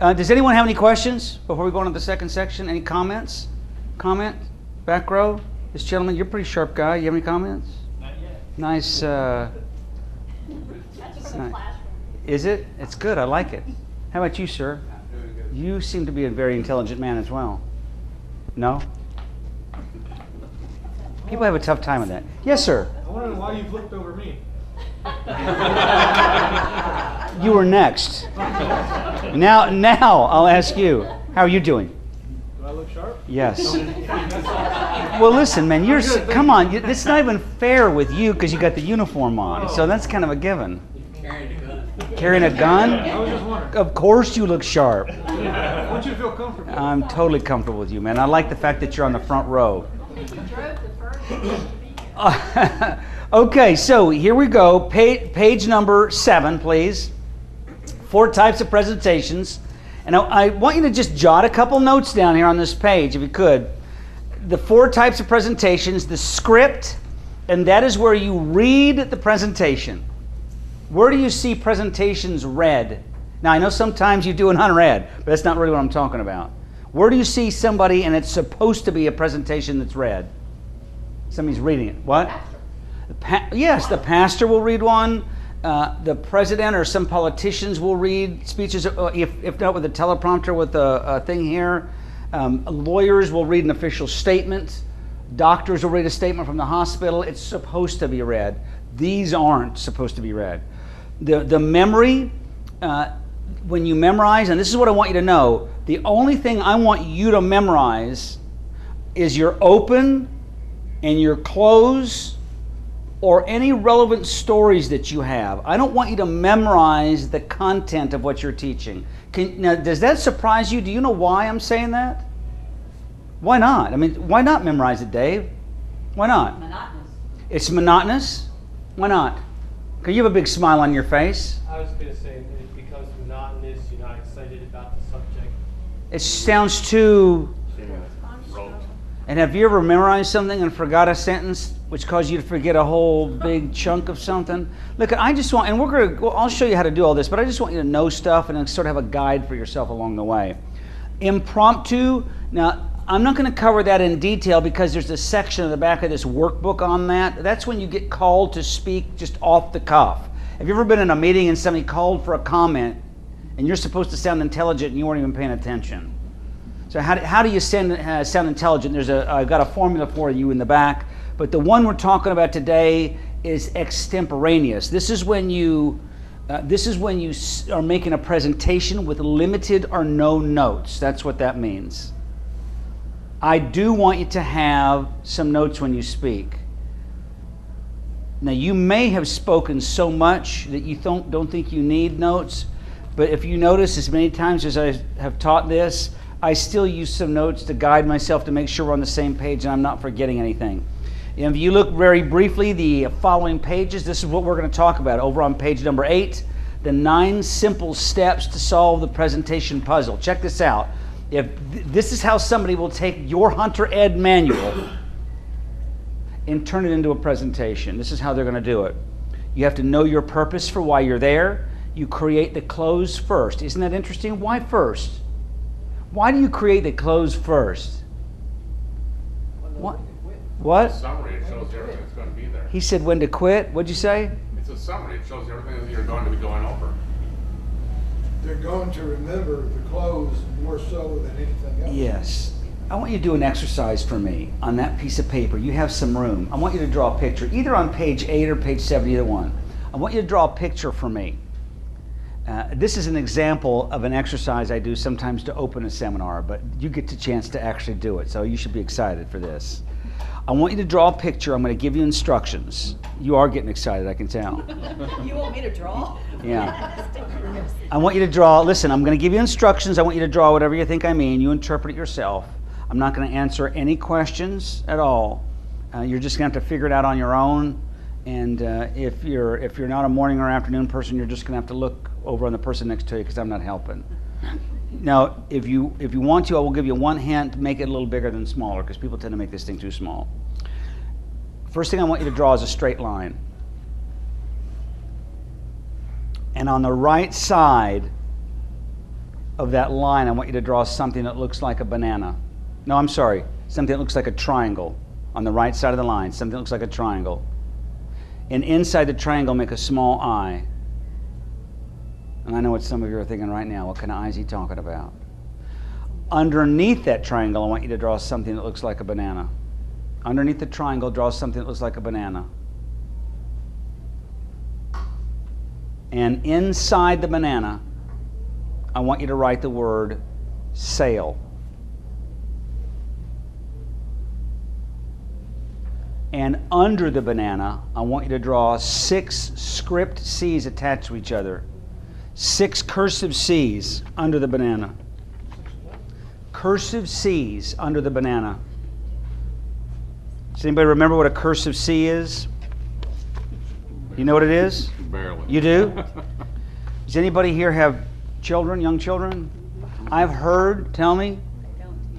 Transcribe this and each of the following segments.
Does anyone have any questions before we go on to the second section? Any comments? Comment? Back row? This gentleman, you're a pretty sharp guy. You have any comments? Not yet. Nice. That's from the classroom. Is it? It's good. I like it. How about you, sir? Doing good. You seem to be a very intelligent man as well. No? People have a tough time with that. Yes, sir. I wonder why you flipped over me. You were next. Now I'll ask you. How are you doing? Do I look sharp? Yes. Well, listen, man. Come on. It's not even fair with you because you got the uniform on. So that's kind of a given. Carrying a gun. Carrying a gun? I was just wondering. Of course you look sharp. I want you to feel comfortable. I'm totally comfortable with you, man. I like the fact that you're on the front row. You drove the first. Okay, so here we go. Page number 7, please. 4 types of presentations. And I want you to just jot a couple notes down here on this page, if you could. The 4 types of presentations, the script, and that is where you read the presentation. Where do you see presentations read? Now, I know sometimes you do in Hunter Ed, but that's not really what I'm talking about. Where do you see somebody and it's supposed to be a presentation that's read? Somebody's reading it. What? Yes, the pastor will read one. The president or some politicians will read speeches, if not with a teleprompter, with a thing here. Lawyers will read an official statement. Doctors will read a statement from the hospital. It's supposed to be read. These aren't supposed to be read. The memory, when you memorize, and this is what I want you to know, the only thing I want you to memorize is your open and your close or any relevant stories that you have. I don't want you to memorize the content of what you're teaching. Now, does that surprise you? Do you know why I'm saying that? Why not? I mean, why not memorize it, Dave? Why not? Monotonous. It's monotonous? Why not? Because you have a big smile on your face. I was going to say it becomes monotonous. You're not excited about the subject. It sounds too... And have you ever memorized something and forgot a sentence which caused you to forget a whole big chunk of something? Look, I just want, and I'll show you how to do all this, but I just want you to know stuff and then sort of have a guide for yourself along the way. Impromptu, now I'm not going to cover that in detail because there's a section at the back of this workbook on that. That's when you get called to speak just off the cuff. Have you ever been in a meeting and somebody called for a comment and you're supposed to sound intelligent and you weren't even paying attention? So how do you sound intelligent? I've got a formula for you in the back, but the one we're talking about today is extemporaneous. This is when you are making a presentation with limited or no notes. That's what that means. I do want you to have some notes when you speak. Now, you may have spoken so much that you don't think you need notes, but if you notice, as many times as I have taught this, I still use some notes to guide myself to make sure we're on the same page and I'm not forgetting anything. And if you look very briefly, the following pages, this is what we're going to talk about. Over on page number 8, the 9 simple steps to solve the presentation puzzle. Check this out. This is how somebody will take your Hunter Ed manual and turn it into a presentation. This is how they're going to do it. You have to know your purpose for why you're there. You create the close first. Isn't that interesting? Why first? Why do you create the close first? What? It's a summary. It shows everything that's going to be there. He said when to quit. What'd you say? It's a summary. It shows everything that you're going to be going over. They're going to remember the close more so than anything else. Yes. I want you to do an exercise for me on that piece of paper. You have some room. I want you to draw a picture, either on page 8 or page 7, either one. I want you to draw a picture for me. This is an example of an exercise I do sometimes to open a seminar, but you get the chance to actually do it, so you should be excited for this. I want you to draw a picture. I'm going to give you instructions. You are getting excited, I can tell. You want me to draw? Yeah. I want you to draw, listen, I'm going to give you instructions. I want you to draw whatever you think I mean. You interpret it yourself. I'm not going to answer any questions at all. You're just going to have to figure it out on your own. And if you're not a morning or afternoon person, you're just going to have to look over on the person next to you because I'm not helping. Now, if you want to, I will give you one hint. Make it a little bigger than smaller because people tend to make this thing too small. First thing I want you to draw is a straight line. And on the right side of that line, I want you to draw something that looks like a banana. No, I'm sorry. Something that looks like a triangle. On the right side of the line, something that looks like a triangle. And inside the triangle, make a small eye. And I know what some of you are thinking right now. What kind of eye is he talking about? Underneath that triangle, I want you to draw something that looks like a banana. Underneath the triangle, draw something that looks like a banana. And inside the banana, I want you to write the word sale. And under the banana, I want you to draw 6 script C's attached to each other. 6 cursive C's under the banana. Cursive C's under the banana. Does anybody remember what a cursive C is? You know what it is? Barely. You do? Does anybody here have children, young children? I've heard, tell me,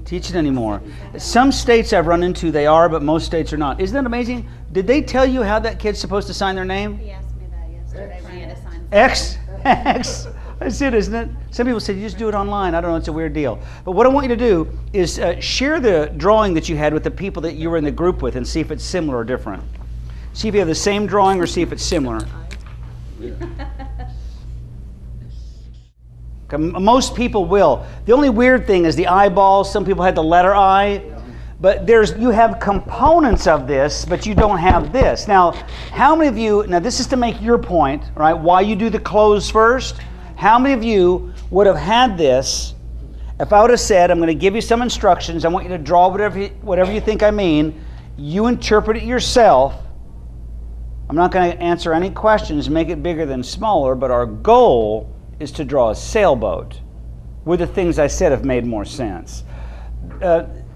teach it anymore. Some states I've run into, they are, but most states are not. Isn't that amazing? Did they tell you how that kid's supposed to sign their name? He asked me that yesterday when he had to sign. X. X. That's it, isn't it? Some people say you just do it online. I don't know, it's a weird deal. But what I want you to do is share the drawing that you had with the people that you were in the group with and see if it's similar or different. See if you have the same drawing or see if it's similar. Most people will. The only weird thing is the eyeballs. Some people had the letter I. But you have components of this, but you don't have this. Now, how many of you, now this is to make your point, right? Why you do the close first. How many of you would have had this if I would have said, I'm going to give you some instructions, I want you to draw whatever you think I mean, you interpret it yourself. I'm not going to answer any questions, make it bigger than smaller, but our goal is to draw a sailboat. Would the things I said have made more sense?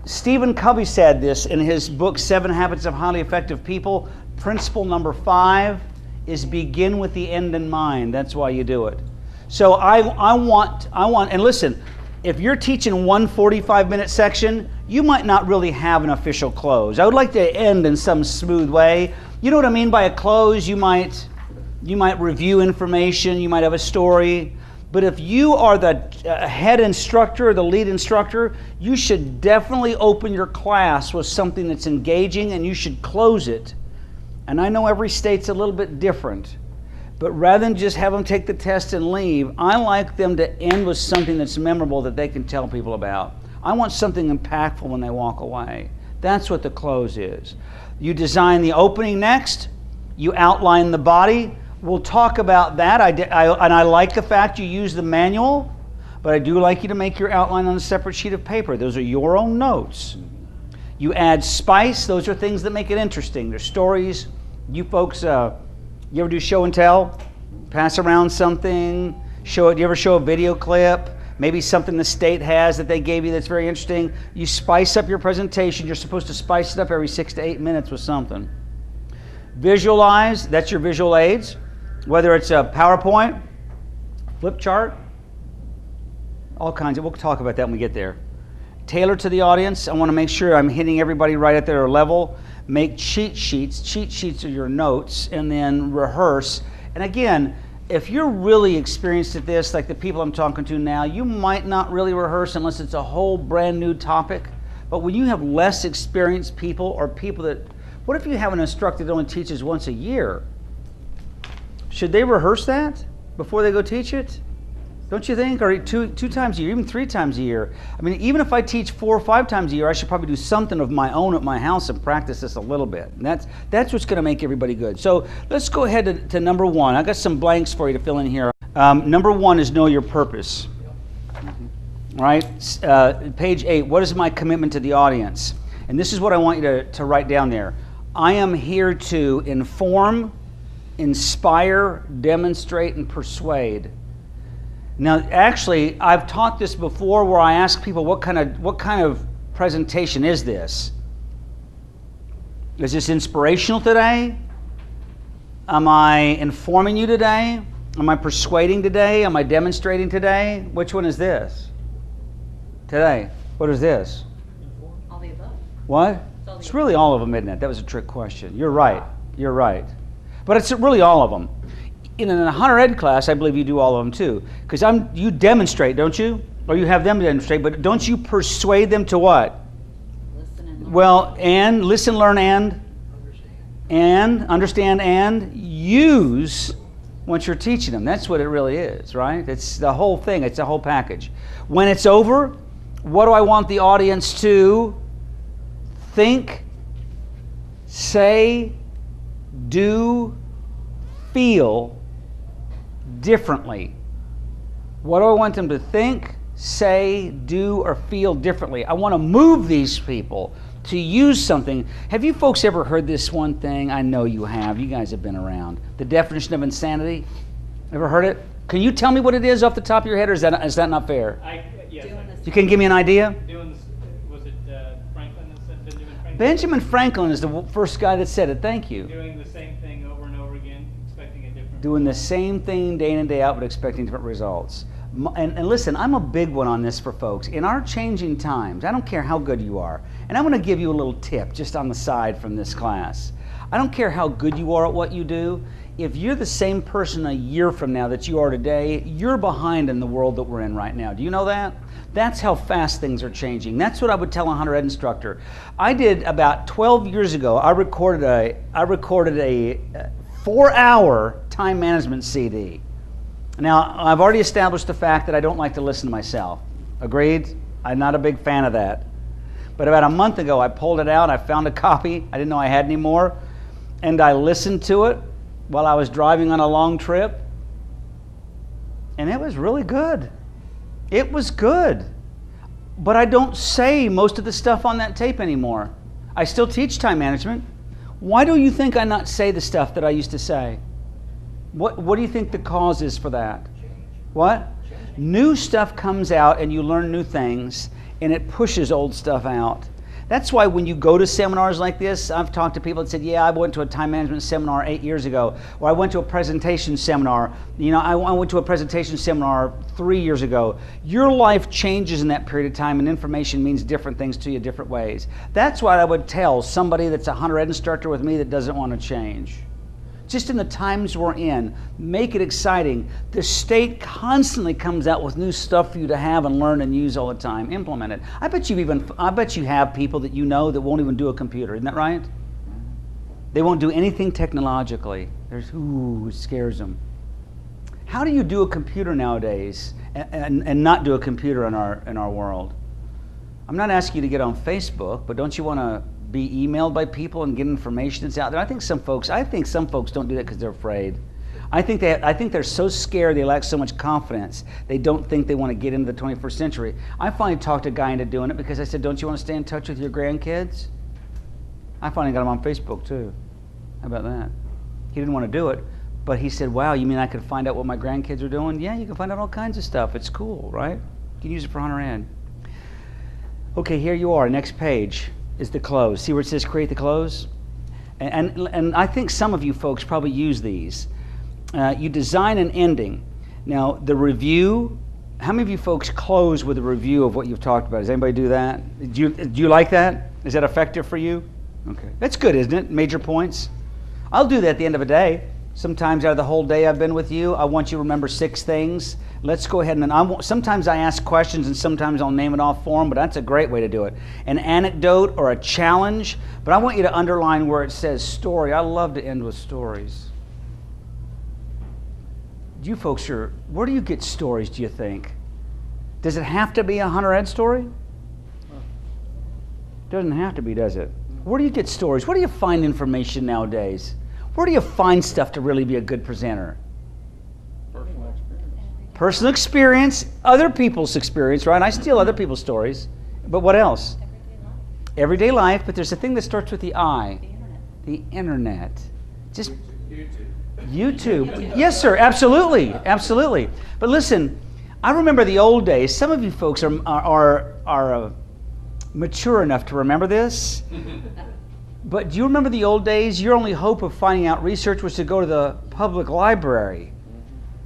Stephen Covey said this in his book, 7 Habits of Highly Effective People. Principle number 5 is begin with the end in mind. That's why you do it. So I want, and listen, if you're teaching one 45-minute section, you might not really have an official close. I would like to end in some smooth way. You know what I mean by a close? You might review information, you might have a story. But if you are the head instructor, the lead instructor, you should definitely open your class with something that's engaging and you should close it. And I know every state's a little bit different, but rather than just have them take the test and leave, I like them to end with something that's memorable that they can tell people about. I want something impactful when they walk away. That's what the close is. You design the opening next, you outline the body. We'll talk about that. And I like the fact you use the manual, but I do like you to make your outline on a separate sheet of paper. Those are your own notes. You add spice. Those are things that make it interesting. There's stories. You folks, you ever do show and tell? Pass around something. Show it. You ever show a video clip? Maybe something the state has that they gave you that's very interesting. You spice up your presentation. You're supposed to spice it up every 6 to 8 minutes with something. Visualize. That's your visual aids. Whether it's a PowerPoint, flip chart, all kinds of, we'll talk about that when we get there. Tailor to the audience. I want to make sure I'm hitting everybody right at their level. Make cheat sheets. Cheat sheets are your notes, and then rehearse. And again, if you're really experienced at this, like the people I'm talking to now, you might not really rehearse unless it's a whole brand new topic. But when you have less experienced people or people that, what if you have an instructor that only teaches once a year? Should they rehearse that before they go teach it? Don't you think? Or two times a year, even 3 times a year. I mean, even if I teach 4 or 5 times a year, I should probably do something of my own at my house and practice this a little bit. And that's what's going to make everybody good. So let's go ahead to number 1. I got some blanks for you to fill in here. Number 1 is know your purpose. Right? Page 8, what is my commitment to the audience? And this is what I want you to write down there. I am here to inform, inspire, demonstrate, and persuade. Now, actually, I've taught this before where I ask people, what kind of presentation is this? Is this inspirational today? Am I informing you today? Am I persuading today? Am I demonstrating today? Which one is this? Today. What is this? All the above. What? It's really all of them, isn't it? That was a trick question. You're right. You're right. But it's really all of them. In a Hunter Ed class, I believe you do all of them too. Because you demonstrate, don't you? Or you have them demonstrate, but don't you persuade them to what? Listen and learn. Well, and listen, learn, and understand, and use what you're teaching them. That's what it really is, right? It's the whole thing. It's the whole package. When it's over, what do I want the audience to think, say, do, feel differently? What do I want them to think, say, do, or feel differently? I want to move these people to use something. Have you folks ever heard this one thing? I know you have. You guys have been around. The definition of insanity. Ever heard it? Can you tell me what it is off the top of your head, or is that not fair? Yes. You can give me an idea? Was it Franklin that said Benjamin Franklin? Benjamin Franklin is the first guy that said it. Thank you. Doing the same thing over and over again, expecting a different Doing the result. same thing day in and day out, but expecting different results. And listen, I'm a big one on this for folks. In our changing times, I don't care how good you are, and I'm going to give you a little tip just on the side from this class. I don't care how good you are at what you do. If you're the same person a year from now that you are today, you're behind in the world that we're in right now. Do you know that? That's how fast things are changing. That's what I would tell a Hunter Ed instructor. I did about 12 years ago, I recorded a 4-hour time management CD. Now, I've already established the fact that I don't like to listen to myself. Agreed? I'm not a big fan of that. But about a month ago, I pulled it out. I found a copy. I didn't know I had any more. And I listened to it while I was driving on a long trip. And it was really good. It was good. But I don't say most of the stuff on that tape anymore. I still teach time management. Why do you think I not say the stuff that I used to say? What do you think the cause is for that? What? New stuff comes out and you learn new things and it pushes old stuff out. That's why when you go to seminars like this, I've talked to people that said, yeah, I went to a time management seminar 8 years ago, or I went to a presentation seminar. You know, I went to a presentation seminar 3 years ago. Your life changes in that period of time, and information means different things to you different ways. That's what I would tell somebody that's a Hunter Ed instructor with me that doesn't want to change. Just in the times we're in, make it exciting. The state constantly comes out with new stuff for you to have and learn and use all the time. Implement it. I bet you have people that you know that won't even do a computer. Isn't that right? They won't do anything technologically. It scares them. How do you do a computer nowadays and not do a computer in our world? I'm not asking you to get on Facebook, but don't you want to be emailed by people and get information that's out there? I think some folks don't do that because they're afraid. I think they're so scared, they lack so much confidence, they don't think they want to get into the 21st century. I finally talked a guy into doing it because I said, don't you want to stay in touch with your grandkids? I finally got him on Facebook too. How about that? He didn't want to do it, but he said, wow, you mean I could find out what my grandkids are doing? Yeah, you can find out all kinds of stuff. It's cool, right? You can use it for Hunter Ed. Okay, here you are, next page is the close. See where it says create the close? And I think some of you folks probably use these. You design an ending. Now, the review, how many of you folks close with a review of what you've talked about? Does anybody do that? Do you like that? Is that effective for you? Okay. That's good, isn't it? Major points. I'll do that at the end of a day. Sometimes out of the whole day I've been with you, I want you to remember 6 things. Let's go ahead and sometimes I ask questions and sometimes I'll name it off for them, but that's a great way to do it. An anecdote or a challenge, but I want you to underline where it says story. I love to end with stories. You folks where do you get stories, do you think? Does it have to be a Hunter Ed story? Doesn't have to be, does it? Where do you get stories? Where do you find information nowadays? Where do you find stuff to really be a good presenter? Personal experience, other people's experience, right? I steal other people's stories. But what else? Everyday life, but there's a thing that starts with the I. The internet. Just YouTube. Yes, sir, absolutely, absolutely. But listen, I remember the old days. Some of you folks are mature enough to remember this. But do you remember the old days? Your only hope of finding out research was to go to the public library.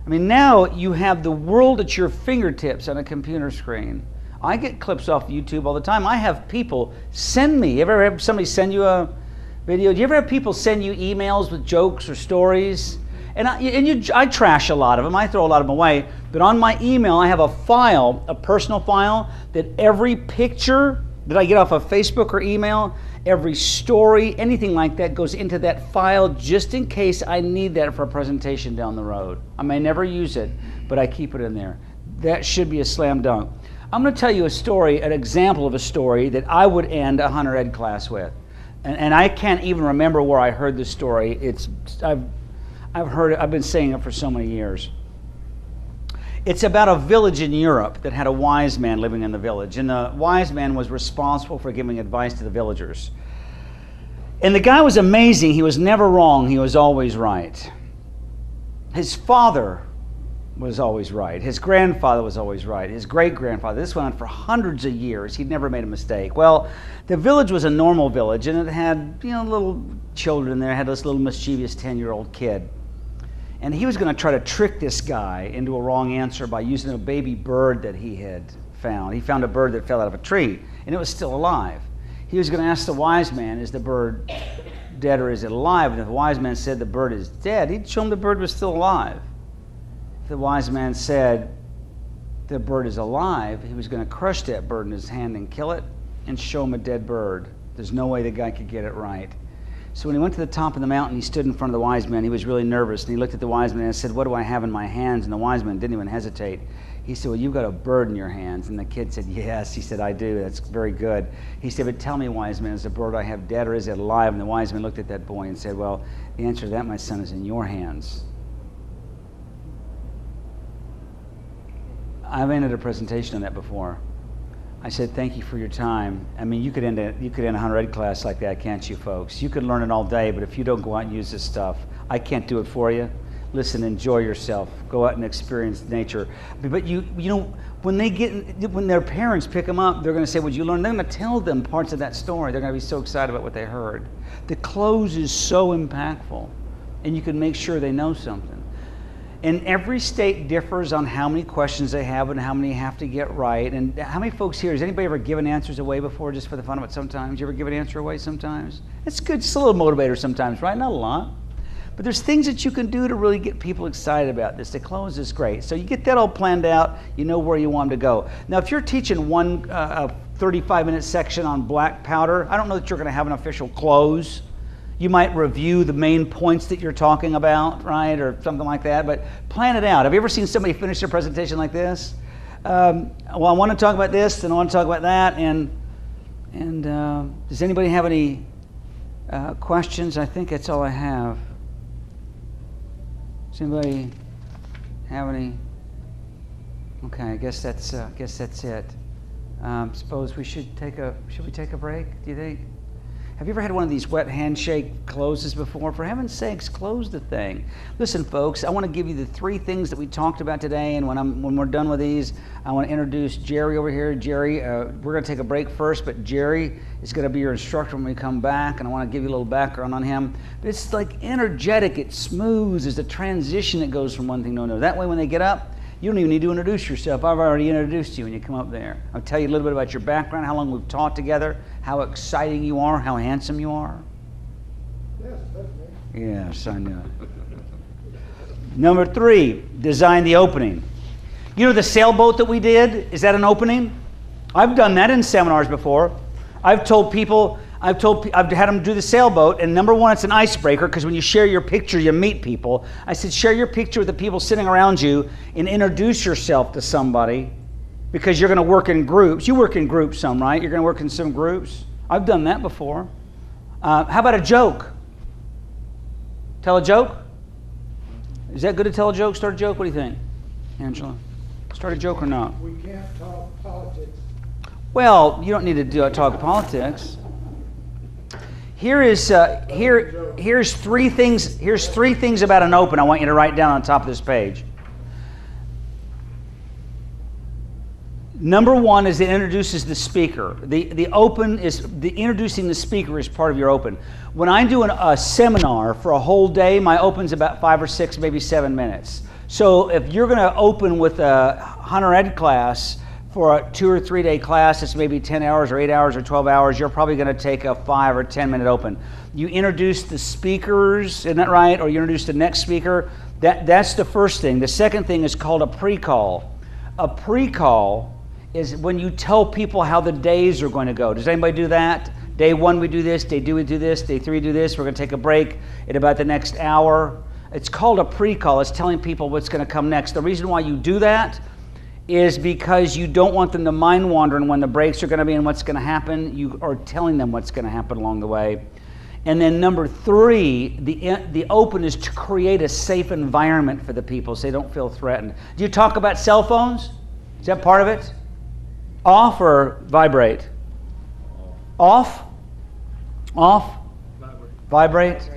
I mean, now you have the world at your fingertips on a computer screen. I get clips off YouTube all the time. I have people send me. You ever have somebody send you a video? Do you ever have people send you emails with jokes or stories? And I trash a lot of them. I throw a lot of them away. But on my email, I have a file, a personal file, that every picture that I get off of Facebook or email, every story, anything like that goes into that file just in case I need that for a presentation down the road. I may never use it, but I keep it in there. That should be a slam dunk. I'm going to tell you a story, an example of a story that I would end a Hunter Ed class with. And I can't even remember where I heard this story. I've heard it, I've been saying it for so many years. It's about a village in Europe that had a wise man living in the village. And the wise man was responsible for giving advice to the villagers. And the guy was amazing. He was never wrong. He was always right. His father was always right. His grandfather was always right. His great-grandfather. This went on for hundreds of years. He'd never made a mistake. Well, the village was a normal village, and it had, little children there. It had this little mischievous 10-year-old kid. And he was going to try to trick this guy into a wrong answer by using a baby bird that he had found. He found a bird that fell out of a tree, and it was still alive. He was going to ask the wise man, is the bird dead or is it alive? And if the wise man said the bird is dead, he'd show him the bird was still alive. If the wise man said the bird is alive, he was going to crush that bird in his hand and kill it and show him a dead bird. There's no way the guy could get it right. So when he went to the top of the mountain, he stood in front of the wise man. He was really nervous, and he looked at the wise man and said, what do I have in my hands? And the wise man didn't even hesitate. He said, well, you've got a bird in your hands. And the kid said, yes. He said, I do. That's very good. He said, but tell me, wise man, is the bird I have dead or is it alive? And the wise man looked at that boy and said, well, the answer to that, my son, is in your hands. I've ended a presentation on that before. I said, thank you for your time. I mean, you could end a Hunter Ed class like that, can't you, folks? You could learn it all day, but if you don't go out and use this stuff, I can't do it for you. Listen, enjoy yourself. Go out and experience nature. But when their parents pick them up, they're going to say, "Would you learn?" They're going to tell them parts of that story. They're going to be so excited about what they heard. The close is so impactful, and you can make sure they know something. And every state differs on how many questions they have and how many have to get right. And how many folks here, has anybody ever given answers away before just for the fun of it sometimes? You ever give an answer away sometimes? It's good, it's a little motivator sometimes, right? Not a lot. But there's things that you can do to really get people excited about this. The close is great. So you get that all planned out, you know where you want them to go. Now, if you're teaching one 35-minute section on black powder, I don't know that you're going to have an official close. You might review the main points that you're talking about, right, or something like that, but plan it out. Have you ever seen somebody finish their presentation like this? Well, I want to talk about this, and I want to talk about that, and does anybody have any questions? I think that's all I have. Does anybody have any? Okay, I guess that's it. Suppose we should take a break? Do you think? Have you ever had one of these wet handshake closes before? For heaven's sakes, close the thing. Listen, folks, I want to give you the 3 things that we talked about today, and when we're done with these, I want to introduce Jerry over here. Jerry, we're going to take a break first, but Jerry is going to be your instructor when we come back, and I want to give you a little background on him. But it's like energetic, it's smooth, there's a transition that goes from one thing to another. That way when they get up, you don't even need to introduce yourself. I've already introduced you when you come up there. I'll tell you a little bit about your background, how long we've taught together, how exciting you are, how handsome you are. Yes, that's me. Yes, I know. Number 3, design the opening. You know the sailboat that we did? Is that an opening? I've done that in seminars before. I've had them do the sailboat, and number 1, it's an icebreaker, because when you share your picture, you meet people. I said, share your picture with the people sitting around you and introduce yourself to somebody, because you're going to work in groups. You work in groups some, right? You're going to work in some groups. I've done that before. How about a joke? Tell a joke? Is that good to tell a joke? Start a joke? What do you think, Angela? Start a joke or not? We can't talk politics. Well, you don't need to talk politics. Here's 3 things. Here's 3 things about an open I want you to write down on top of this page. Number 1 is it introduces the speaker. The open is introducing the speaker is part of your open. When I do a seminar for a whole day, my open's about 5 or 6, maybe 7 minutes. So if you're going to open with a Hunter Ed class for a 2 or 3 day class, it's maybe 10 hours or 8 hours or 12 hours, you're probably going to take a 5 or 10 minute open. You introduce the speakers, isn't that right? Or you introduce the next speaker. That's the first thing. The second thing is called a pre-call. A pre-call is when you tell people how the days are going to go. Does anybody do that? Day 1 we do this, day 2 we do this, day 3 we do this, we're going to take a break in about the next hour. It's called a pre-call. It's telling people what's going to come next. The reason why you do that is because you don't want them to mind wander and when the breaks are going to be and what's going to happen. You are telling them what's going to happen along the way. And then number 3, the open is to create a safe environment for the people so they don't feel threatened. Do you talk about cell phones? Is that part of it? Off or vibrate? Off? Off? Vibrate?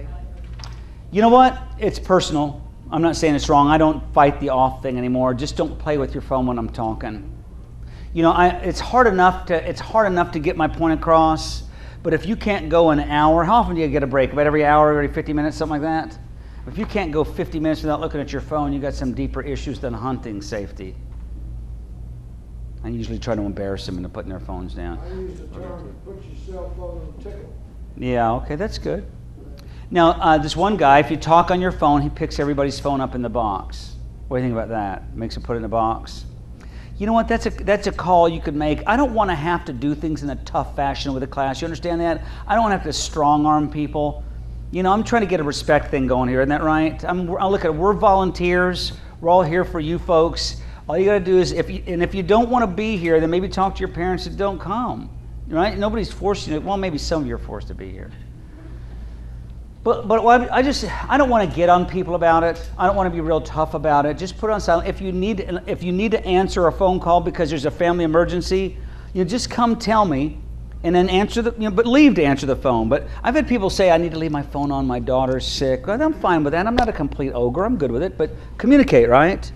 You know what? It's personal. I'm not saying it's wrong. I don't fight the off thing anymore. Just don't play with your phone when I'm talking. You know, it's hard enough to get my point across. But if you can't go an hour, how often do you get a break? About every hour, every 50 minutes, something like that? If you can't go 50 minutes without looking at your phone, you got some deeper issues than hunting safety. I usually try to embarrass them into putting their phones down. I use the term, put your cell phone on tickle. Yeah, okay, that's good. Now, this one guy, if you talk on your phone, he picks everybody's phone up in the box. What do you think about that? Makes them put it in the box. You know what? That's a call you could make. I don't want to have to do things in a tough fashion with a class. You understand that? I don't want to have to strong arm people. You know, I'm trying to get a respect thing going here. Isn't that right? I'll look at it. We're volunteers. We're all here for you folks. All you got to do is, if you don't want to be here, then maybe talk to your parents and don't come. Right? Nobody's forced you to. Well, maybe some of you are forced to be here. But I don't want to get on people about it. I don't want to be real tough about it. Just put it on silent. If you need to answer a phone call because there's a family emergency, you just come tell me, and then answer but leave to answer the phone. But I've had people say I need to leave my phone on. My daughter's sick. Well, I'm fine with that. I'm not a complete ogre. I'm good with it. But communicate, right?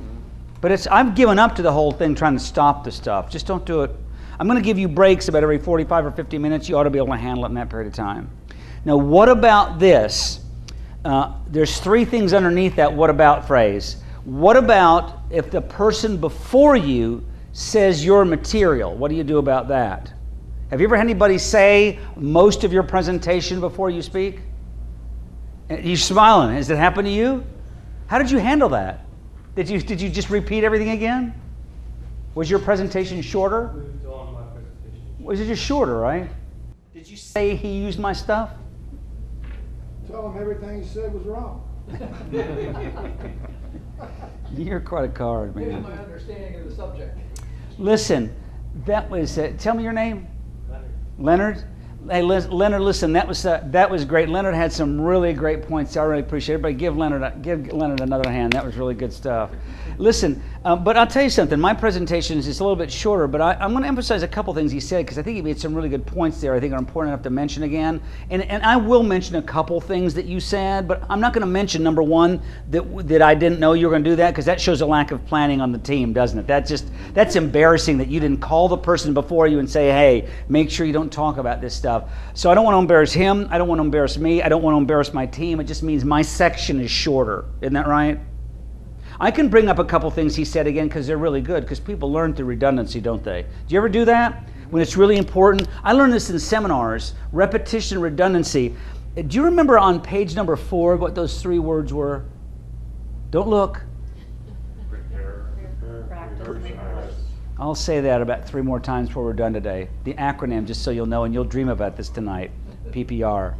But I've given up to the whole thing trying to stop the stuff. Just don't do it. I'm going to give you breaks about every 45 or 50 minutes. You ought to be able to handle it in that period of time. Now, what about this? There's 3 things underneath that what about phrase. What about if the person before you says your material? What do you do about that? Have you ever had anybody say most of your presentation before you speak? You're smiling. Has it happened to you? How did you handle that? Did you just repeat everything again? Was your presentation shorter? Was it just shorter, right? Did you say he used my stuff? Tell him everything he said was wrong. You're quite a card, man. Give him my understanding of the subject. Listen, that was. Tell me your name. Leonard. Hey, Leonard. Listen, that was great. Leonard had some really great points. I really appreciate it. But give Leonard another hand. That was really good stuff. Listen, but I'll tell you something. My presentation is just a little bit shorter, but I'm going to emphasize a couple things he said because I think he made some really good points there. I think are important enough to mention again. And I will mention a couple things that you said, but I'm not going to mention number 1 that I didn't know you were going to do that because that shows a lack of planning on the team, doesn't it? That's embarrassing that you didn't call the person before you and say, hey, make sure you don't talk about this stuff. So I don't want to embarrass him. I don't want to embarrass me. I don't want to embarrass my team. It just means my section is shorter. Isn't that right? I can bring up a couple things he said again because they're really good because people learn through redundancy, don't they? Do you ever do that? When it's really important? I learned this in seminars, repetition, redundancy. Do you remember on page number 4 what those 3 words were? Don't look. I'll say that about 3 more times before we're done today. The acronym, just so you'll know, and you'll dream about this tonight. PPR.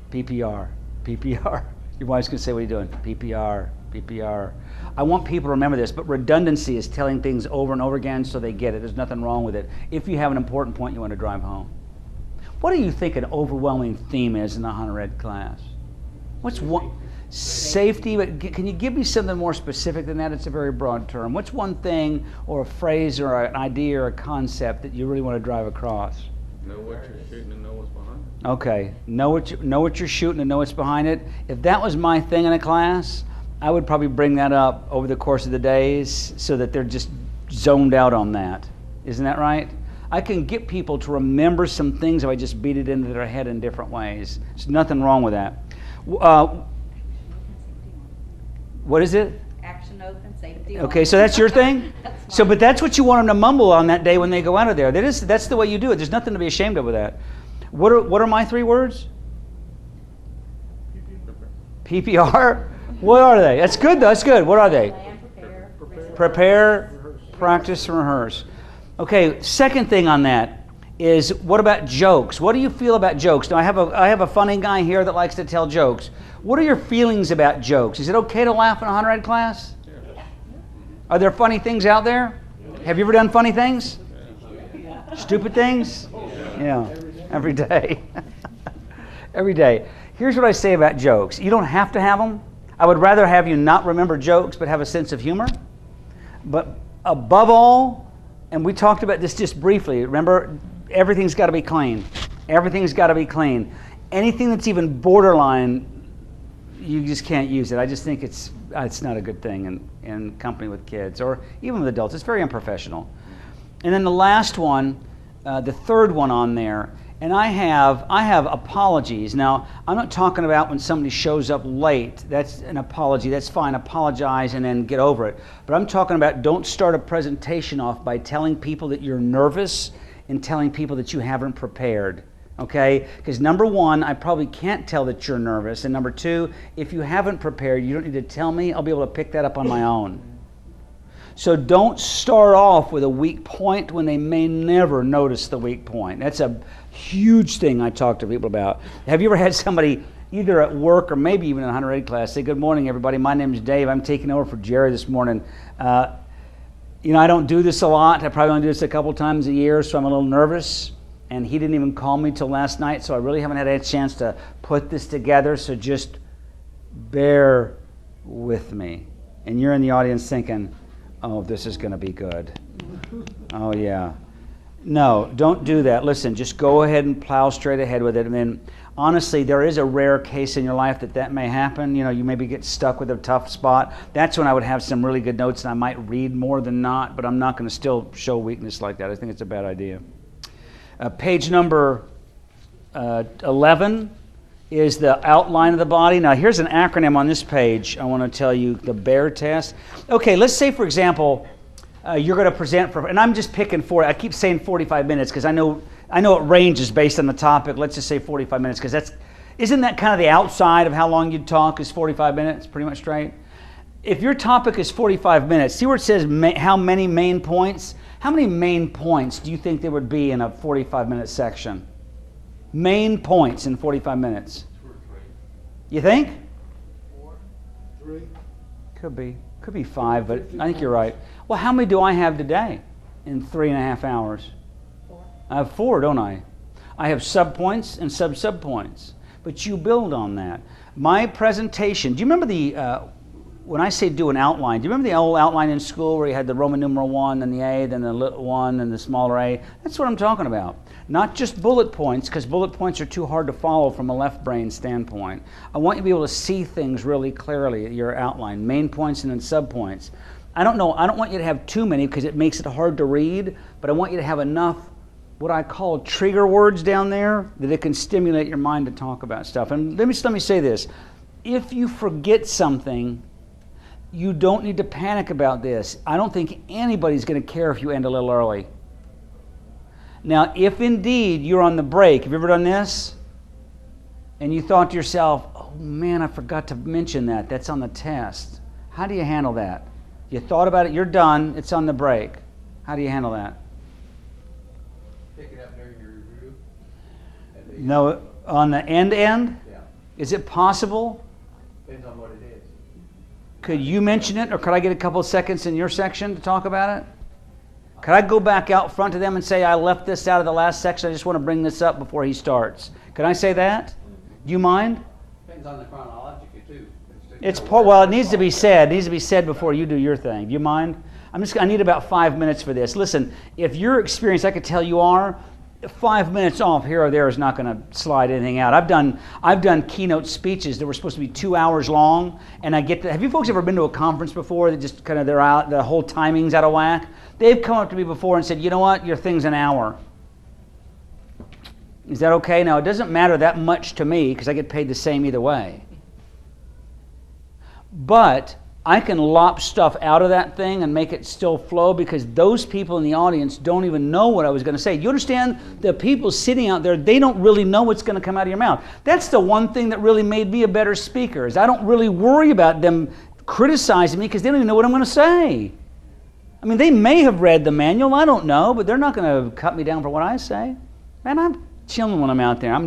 PPR. PPR. Your wife's going to say, what are you doing? PPR. PPR. I want people to remember this, but redundancy is telling things over and over again so they get it. There's nothing wrong with it. If you have an important point you want to drive home. What do you think an overwhelming theme is in the Hunter Ed class? What's one? Safety, but can you give me something more specific than that? It's a very broad term. What's one thing or a phrase or an idea or a concept that you really want to drive across? Know what you're shooting and know what's behind it. Okay, know what you're shooting and know what's behind it. If that was my thing in a class, I would probably bring that up over the course of the days so that they're just zoned out on that. Isn't that right? I can get people to remember some things if I just beat it into their head in different ways. There's nothing wrong with that. What is it? Action open, safety. Okay, so that's your thing? But that's what you want them to mumble on that day when they go out of there. That's the way you do it. There's nothing to be ashamed of with that. What are my 3 words? PPR? What are they? That's good, though. That's good. What are they? Plan, prepare, Prepare, practice, and rehearse. Okay, second thing on that is, what about jokes? What do you feel about jokes? Now, I have a funny guy here that likes to tell jokes. What are your feelings about jokes? Is it okay to laugh in a Hunter Ed class? Are there funny things out there? Have you ever done funny things? Stupid things? Yeah, every day. Every day. Here's what I say about jokes. You don't have to have them. I would rather have you not remember jokes but have a sense of humor. But above all, and we talked about this just briefly, remember, everything's got to be clean. Everything's got to be clean. Anything that's even borderline, you just can't use it. I just think it's not a good thing in company with kids or even with adults. It's very unprofessional. And then the last one, the third one on there, and I have apologies. Now, I'm not talking about when somebody shows up late. That's an apology. That's fine. Apologize and then get over it. But I'm talking about, don't start a presentation off by telling people that you're nervous and telling people that you haven't prepared. Okay? Because number one, I probably can't tell that you're nervous. And number two, if you haven't prepared, you don't need to tell me. I'll be able to pick that up on my own. So don't start off with a weak point when they may never notice the weak point. That's a huge thing I talk to people about. Have you ever had somebody, either at work or maybe even in a Hunter Ed class, say, "Good morning, everybody. My name is Dave. I'm taking over for Jerry this morning. I don't do this a lot. I probably only do this a couple times a year, so I'm a little nervous. And he didn't even call me till last night, so I really haven't had a chance to put this together, so just bear with me." And you're in the audience thinking, "Oh, this is going to be good. Oh, yeah." No, don't do that. Listen, just go ahead and plow straight ahead with it. I mean, honestly, there is a rare case in your life that may happen. You maybe get stuck with a tough spot. That's when I would have some really good notes, and I might read more than not, but I'm not going to still show weakness like that. I think it's a bad idea. Page number 11 is the outline of the body. Now, here's an acronym on this page. I want to tell you the BEAR test. Okay, let's say, for example, you're going to present for, and I'm just picking I keep saying 45 minutes because I know it ranges based on the topic. Let's just say 45 minutes because isn't that kind of the outside of how long you'd talk is 45 minutes, pretty much straight? If your topic is 45 minutes, see where it says how many main points? How many main points do you think there would be in a 45-minute section? Main points in 45 minutes. 2 or 3. You think? 4, 3. Could be 5, but I think you're right. Well, how many do I have today in 3.5 hours? 4. I have 4, don't I? I have subpoints and sub-subpoints, but you build on that. My presentation, do you remember when I say do an outline, do you remember the old outline in school where you had the Roman numeral 1 and the A, then the little 1 and the smaller a? That's what I'm talking about. Not just bullet points, because bullet points are too hard to follow from a left brain standpoint. I want you to be able to see things really clearly, your outline, main points and then subpoints. I don't want you to have too many because it makes it hard to read, but I want you to have enough what I call trigger words down there that it can stimulate your mind to talk about stuff. And let me say this. If you forget something, you don't need to panic about this. I don't think anybody's going to care if you end a little early. Now, if indeed you're on the break, have you ever done this? And you thought to yourself, "Oh man, I forgot to mention that. That's on the test." How do you handle that? You thought about it, you're done, it's on the break. How do you handle that? Pick it up during your review. No, on the end? Yeah, Is it possible? depends on what it is. Could you mention it, or could I get a couple of seconds in your section to talk about it? Could I go back out front to them and say, "I left this out of the last section, I just want to bring this up before he starts"? Could I say that? Do you mind? Depends on the chronology too. Well, it needs to be said. It needs to be said before you do your thing. Do you mind? I need about 5 minutes for this. Listen, if your experience, I could tell you are, 5 minutes off here or there is not going to slide anything out. I've done keynote speeches that were supposed to be 2 hours long, and have you folks ever been to a conference before that just kind of the whole timing's out of whack? They've come up to me before and said, "You know what, your thing's an hour." Is that okay? Now, it doesn't matter that much to me because I get paid the same either way. But I can lop stuff out of that thing and make it still flow because those people in the audience don't even know what I was going to say. You understand? The people sitting out there, they don't really know what's going to come out of your mouth. That's the one thing that really made me a better speaker, is I don't really worry about them criticizing me because they don't even know what I'm going to say. I mean, they may have read the manual, I don't know, but they're not going to cut me down for what I say. Man, I'm chilling when I'm out there.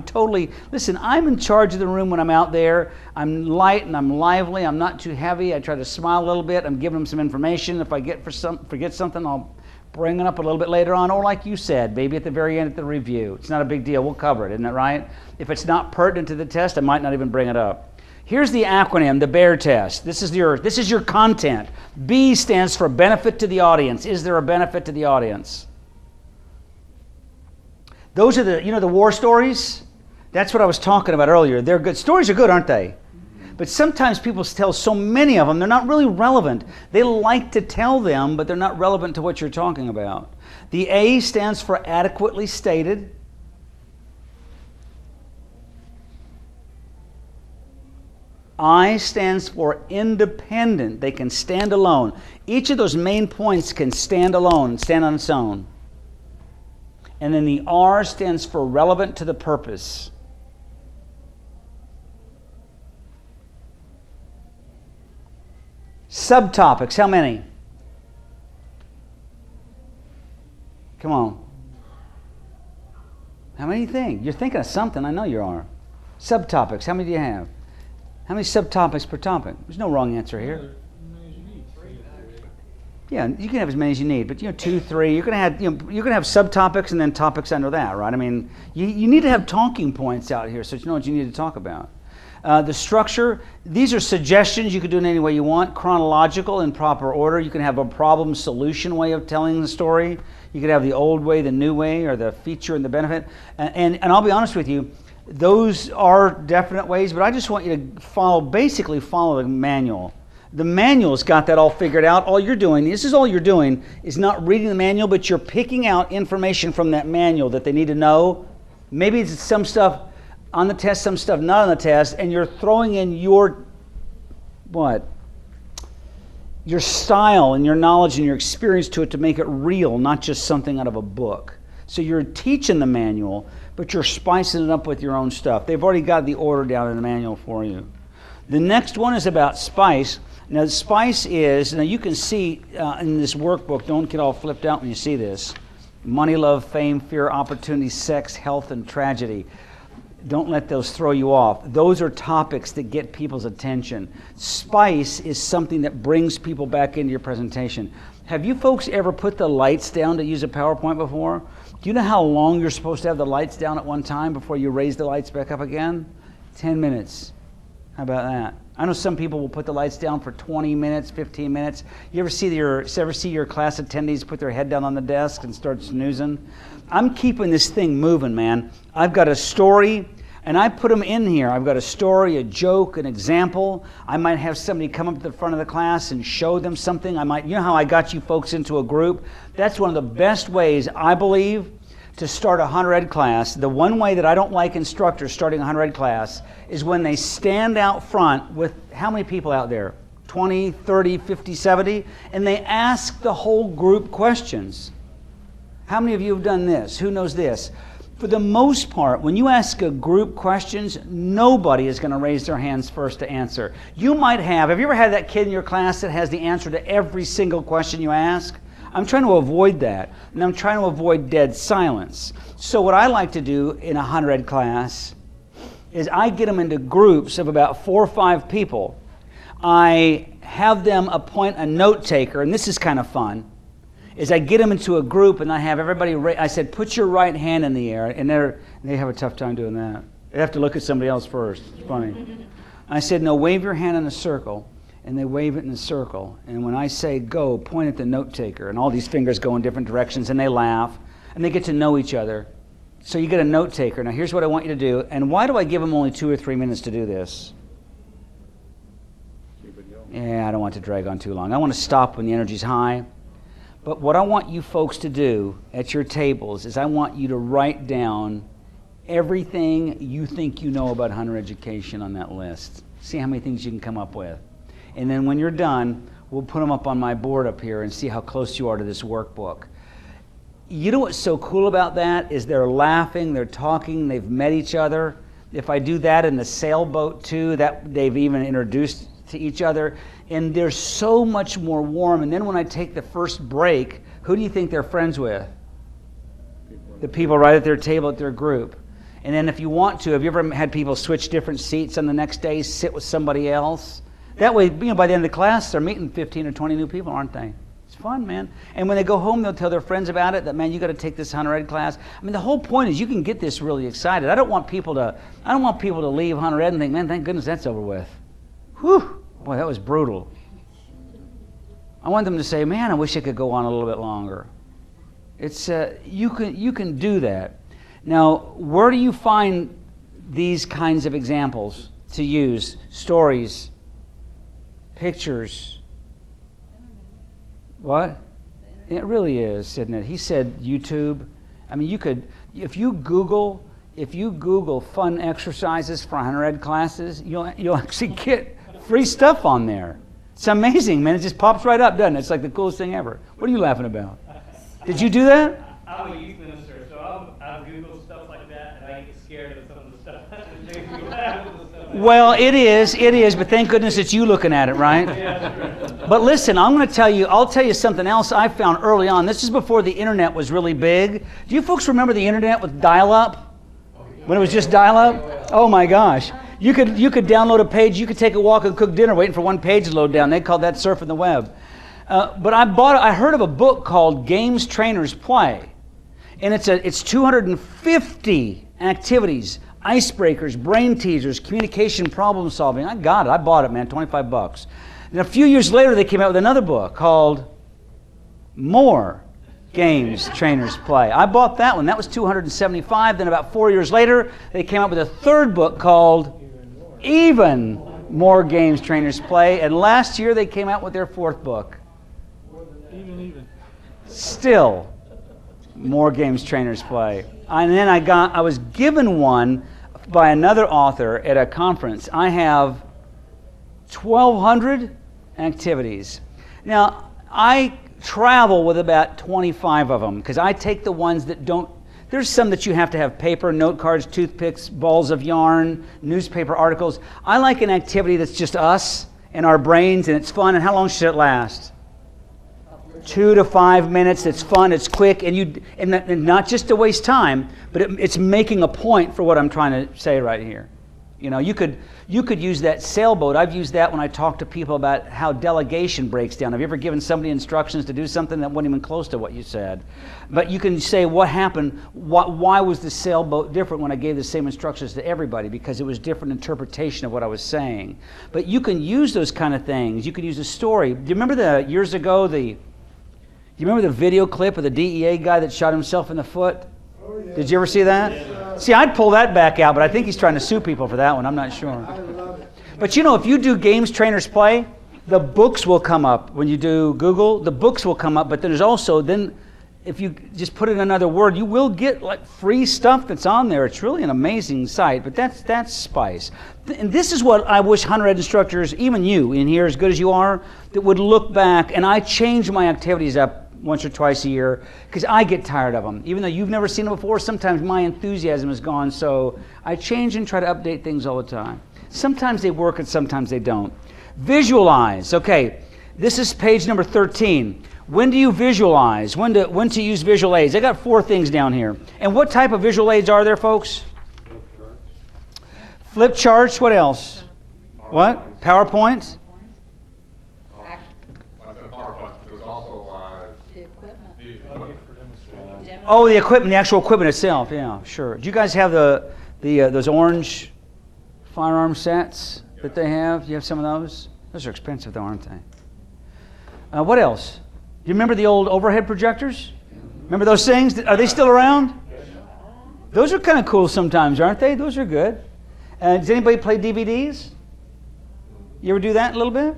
Listen, I'm in charge of the room when I'm out there. I'm light and I'm lively. I'm not too heavy. I try to smile a little bit. I'm giving them some information. If I forget something, I'll bring it up a little bit later on. Or like you said, maybe at the very end at the review. It's not a big deal. We'll cover it, isn't that right? If it's not pertinent to the test, I might not even bring it up. Here's the acronym, the BEAR test. This is your content. B stands for benefit to the audience. Is there a benefit to the audience? Those are the war stories. That's what I was talking about earlier. They're good. Stories are good, aren't they? But sometimes people tell so many of them, they're not really relevant. They like to tell them, but they're not relevant to what you're talking about. The A stands for adequately stated. I stands for independent. They can stand alone. Each of those main points can stand alone, stand on its own. And then the R stands for relevant to the purpose. Subtopics, how many? Come on. How many do you think? You're thinking of something, I know you are. Subtopics, how many do you have? How many subtopics per topic? There's no wrong answer here. Yeah, you can have as many as you need, but 2, 3. You're gonna have subtopics and then topics under that, right? I mean, you need to have talking points out here so you know what you need to talk about. The structure, these are suggestions. You can do it any way you want. Chronological, in proper order. You can have a problem-solution way of telling the story. You could have the old way, the new way, or the feature and the benefit. And I'll be honest with you, those are definite ways, but I just want you to basically follow the manual. The manual's got that all figured out. All you're doing is not reading the manual, but you're picking out information from that manual that they need to know. Maybe it's some stuff on the test, some stuff not on the test, and you're throwing in your style and your knowledge and your experience to it to make it real, not just something out of a book. So you're teaching the manual, but you're spicing it up with your own stuff. They've already got the order down in the manual for you. The next one is about spice. Now, spice is, you can see in this workbook, don't get all flipped out when you see this. Money, love, fame, fear, opportunity, sex, health, and tragedy. Don't let those throw you off. Those are topics that get people's attention. Spice is something that brings people back into your presentation. Have you folks ever put the lights down to use a PowerPoint before? Do you know how long you're supposed to have the lights down at one time before you raise the lights back up again? 10 minutes. How about that? I know some people will put the lights down for 20 minutes, 15 minutes. You ever see your class attendees put their head down on the desk and start snoozing? I'm keeping this thing moving, man. I've got a story, and I put them in here. I've got a story, a joke, an example. I might have somebody come up to the front of the class and show them something. You know how I got you folks into a group? That's one of the best ways, I believe, to start a Hunter Ed class. The one way that I don't like instructors starting a Hunter Ed class is when they stand out front with how many people out there? 20, 30, 50, 70, and they ask the whole group questions. How many of you have done this? Who knows this? For the most part, when you ask a group questions, nobody is going to raise their hands first to answer. You might have you ever had that kid in your class that has the answer to every single question you ask? I'm trying to avoid that, and I'm trying to avoid dead silence. So what I like to do in a Hunter Ed class is I get them into groups of about 4 or 5 people. I have them appoint a note taker, and this is kind of fun, is I get them into a group and I have everybody, I said, put your right hand in the air, and they have a tough time doing that. They have to look at somebody else first. It's funny. I said, no, wave your hand in a circle. And they wave it in a circle. And when I say go, point at the note taker. And all these fingers go in different directions, and they laugh. And they get to know each other. So you get a note taker. Now here's what I want you to do. And why do I give them only 2 or 3 minutes to do this? Yeah, I don't want to drag on too long. I want to stop when the energy's high. But what I want you folks to do at your tables is I want you to write down everything you think you know about Hunter education on that list. See how many things you can come up with. And then when you're done, we'll put them up on my board up here and see how close you are to this workbook. You know what's so cool about that is they're laughing, they're talking, they've met each other. If I do that in the sailboat too, that they've even introduced to each other, and they're so much more warm. And then when I take the first break, who do you think they're friends with? The people right at their table at their group. And then if you want to, have you ever had people switch different seats on the next day, sit with somebody else? That way, by the end of the class, they're meeting 15 or 20 new people, aren't they? It's fun, man. And when they go home, they'll tell their friends about it, that, man, you got to take this Hunter Ed class. I mean, the whole point is you can get this really excited. I don't want people to leave Hunter Ed and think, man, thank goodness that's over with. Whew, boy, that was brutal. I want them to say, man, I wish it could go on a little bit longer. It's you can do that. Now, where do you find these kinds of examples to use? Stories, pictures. What? It really is, isn't it? He said YouTube. I mean, you could, if you Google fun exercises for Hunter Ed classes, you'll actually get free stuff on there. It's amazing, man. It just pops right up, doesn't it? It's like the coolest thing ever. What are you laughing about? Did you do that? I'm a youth minister, so I'll Google stuff like that, and I get scared of some of the stuff. Well, it is, but thank goodness it's you looking at it, right? Yeah, But listen, I'll tell you something else I found early on. This is before the internet was really big. Do you folks remember the internet with dial-up? When it was just dial-up? Oh my gosh. You could download a page, you could take a walk and cook dinner waiting for one page to load down. They called that surfing the web. But I heard of a book called Games Trainers Play. And it's 250 activities, icebreakers, brain teasers, communication problem solving. I got it. I bought it, man, $25. And a few years later, they came out with another book called More Games Trainers Play. I bought that one. That was $275. Then about 4 years later, they came out with a third book called Even More Games Trainers Play. And last year, they came out with their fourth book. Still More Games Trainers Play. And then I was given one by another author at a conference. I have 1,200 activities. Now, I travel with about 25 of them because I take the ones that don't. There's some that you have to have paper, note cards, toothpicks, balls of yarn, newspaper articles. I like an activity that's just us and our brains, and it's fun. And how long should it last? 2 to 5 minutes. It's fun. It's quick, and not just to waste time, but it's making a point for what I'm trying to say right here. You know, you could use that sailboat. I've used that when I talk to people about how delegation breaks down. Have you ever given somebody instructions to do something that wasn't even close to what you said? But you can say what happened. Why was the sailboat different when I gave the same instructions to everybody? Because it was different interpretation of what I was saying. But you can use those kind of things. You could use a story. Do you remember years ago you remember the video clip of the DEA guy that shot himself in the foot? Oh, yeah. Did you ever see that? Yeah. See, I'd pull that back out, but I think he's trying to sue people for that one. I'm not sure. I love it. But you know, if you do Games Trainers Play, the books will come up. When you do Google, the books will come up, but there's also, if you just put in another word, you will get like free stuff that's on there. It's really an amazing site, but that's spice. And this is what I wish Hunter Ed instructors, even you in here, as good as you are, that would look back, and I change my activities up once or twice a year because I get tired of them. Even though you've never seen them before, sometimes my enthusiasm is gone, so I change and try to update things all the time. Sometimes they work and sometimes they don't. Visualize. Okay, this is page number 13. When do you visualize? When to use visual aids? I got 4 things down here. And what type of visual aids are there, folks? Flip charts. What else? What? PowerPoint? Oh, the equipment, the actual equipment itself. Yeah, sure. Do you guys have those orange firearm sets that they have? Do you have some of those? Those are expensive, though, aren't they? What else? Do you remember the old overhead projectors? Remember those things? Are they still around? Those are kind of cool sometimes, aren't they? Those are good. Does anybody play DVDs? You ever do that a little bit?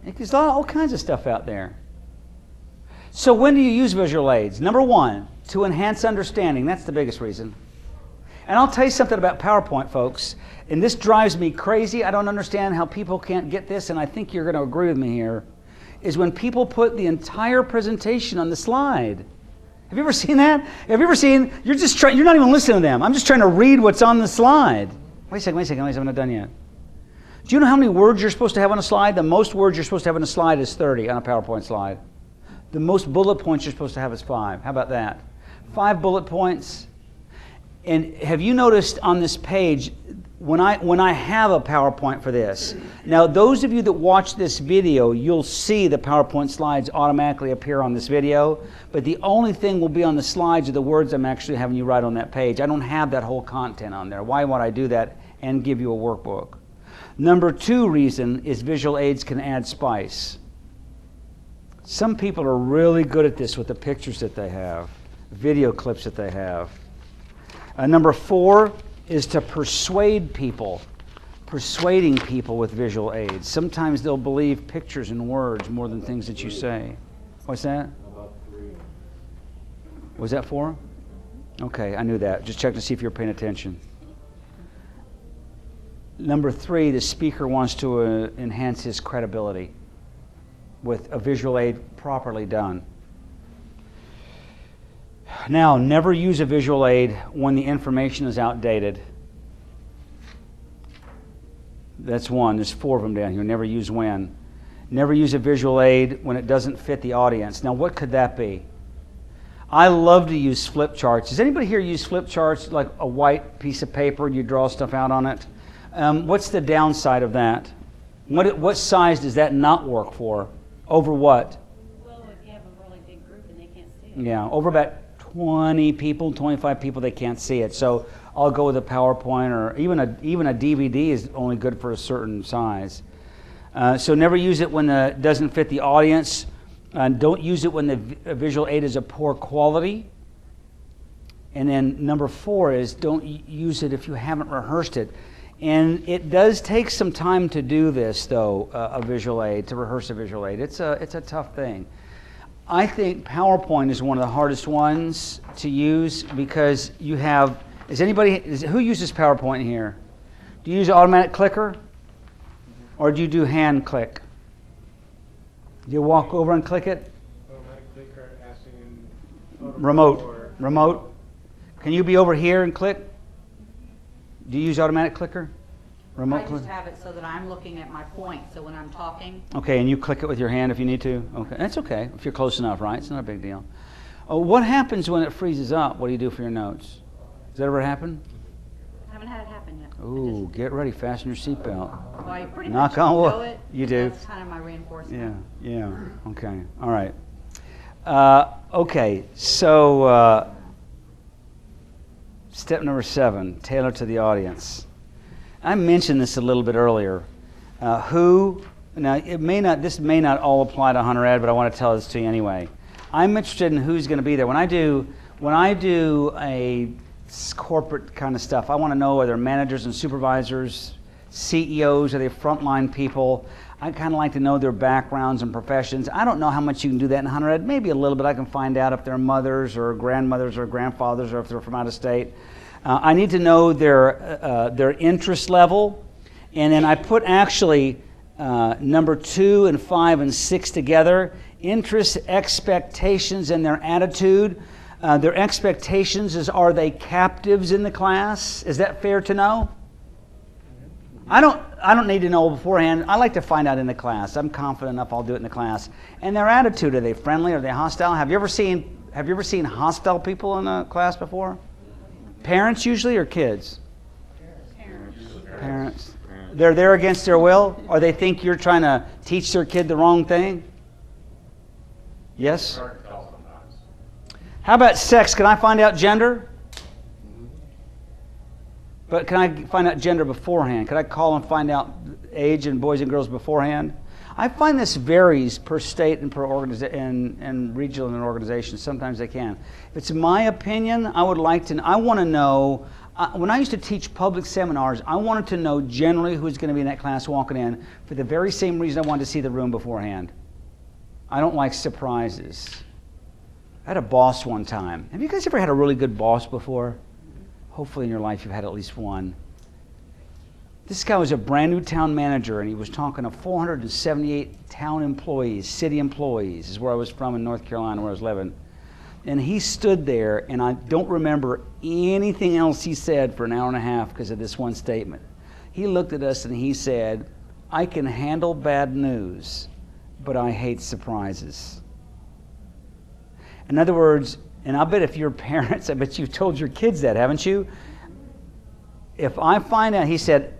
There's all kinds of stuff out there. So when do you use visual aids? Number 1, to enhance understanding. That's the biggest reason. And I'll tell you something about PowerPoint, folks, and this drives me crazy. I don't understand how people can't get this, and I think you're going to agree with me here, is when people put the entire presentation on the slide. Have you ever seen that? Have you ever seen, you're not even listening to them. I'm just trying to read what's on the slide. Wait a second, I'm not done yet. Do you know how many words you're supposed to have on a slide? The most words you're supposed to have on a slide is 30 on a PowerPoint slide. The most bullet points you're supposed to have is 5. How about that? 5 bullet points. And have you noticed on this page, when I have a PowerPoint for this, now those of you that watch this video, you'll see the PowerPoint slides automatically appear on this video, but the only thing will be on the slides are the words I'm actually having you write on that page. I don't have that whole content on there. Why would I do that and give you a workbook? Number 2 reason is visual aids can add spice. Some people are really good at this with the pictures that they have, video clips that they have. Number 4 is to persuade people, persuading people with visual aids. Sometimes they'll believe pictures and words more than things that you say. What's that? Was that 4? Okay, I knew that. Just check to see if you're paying attention. Number 3, the speaker wants to enhance his credibility with a visual aid properly done. Now, never use a visual aid when the information is outdated. That's 1. There's 4 of them down here. Never use when. Never use a visual aid when it doesn't fit the audience. Now, what could that be? I love to use flip charts. Does anybody here use flip charts, like a white piece of paper and you draw stuff out on it? What's the downside of that? What size does that not work for? Over what? Well, if you have a really big group and they can't see it. Yeah, over about 20 people, 25 people, they can't see it. So I'll go with a PowerPoint, or even a DVD is only good for a certain size. So never use it when it doesn't fit the audience. Don't use it when the visual aid is of poor quality. And then number 4 is don't use it if you haven't rehearsed it. And it does take some time to do this, though, a visual aid, to rehearse a visual aid. It's a tough thing. I think PowerPoint is one of the hardest ones to use because you have, who uses PowerPoint here? Do you use automatic clicker? Or do you do hand click? Do you walk over and click it? Automatic clicker, asking Remote. Can you be over here and click? Do you use automatic clicker? Remote I just click? have it so that I'm looking at my point, so when I'm talking. Okay, and you click it with your hand if you need to? Okay, that's okay, if you're close enough, right? It's not a big deal. What happens when it freezes up? What do you do for your notes? Does that ever happen? I haven't had it happen yet. Ooh, get ready, fasten your seatbelt. Well, I pretty Knock much on wood. know it. You do? That's kind of my reinforcement. Yeah, okay, all right. Okay, so step number 7, tailor to the audience. I mentioned this a little bit earlier. Now this may not all apply to Hunter Ed, but I want to tell this to you anyway. I'm interested in who's going to be there. When I do a corporate kind of stuff, I want to know, are there managers and supervisors, CEOs, are they frontline people? I kind of like to know their backgrounds and professions. I don't know how much you can do that in Hunter Ed. Maybe a little bit. I can find out if they're mothers or grandmothers or grandfathers or if they're from out of state. I need to know their interest level. And then I put actually number 2 and 5 and 6 together. Interests, expectations, and their attitude. Their expectations is, are they captives in the class? Is that fair to know? I don't need to know beforehand. I like to find out in the class. I'm confident enough I'll do it in the class. And their attitude, are they friendly? Are they hostile? Have you ever seen hostile people in a class before? Parents usually, or kids? Parents. They're there against their will, or they think you're trying to teach their kid the wrong thing? Yes? How about sex? Can I find out gender? But can I find out gender beforehand? Could I call and find out age and boys and girls beforehand? I find this varies per state and per organization and regional and organization. Sometimes they can. If it's my opinion, I want to know. When I used to teach public seminars, I wanted to know generally who's going to be in that class walking in for the very same reason I wanted to see the room beforehand. I don't like surprises. I had a boss one time. Have you guys ever had a really good boss before? Hopefully in your life you've had at least one. This guy was a brand new town manager, and he was talking to 478 town employees, city employees, is where I was from in North Carolina, where I was living. And he stood there, and I don't remember anything else he said for an hour and a half because of this one statement. He looked at us and he said, "I can handle bad news, but I hate surprises." In other words, and I bet if you're parents, I bet you've told your kids that, haven't you? If I find out, he said,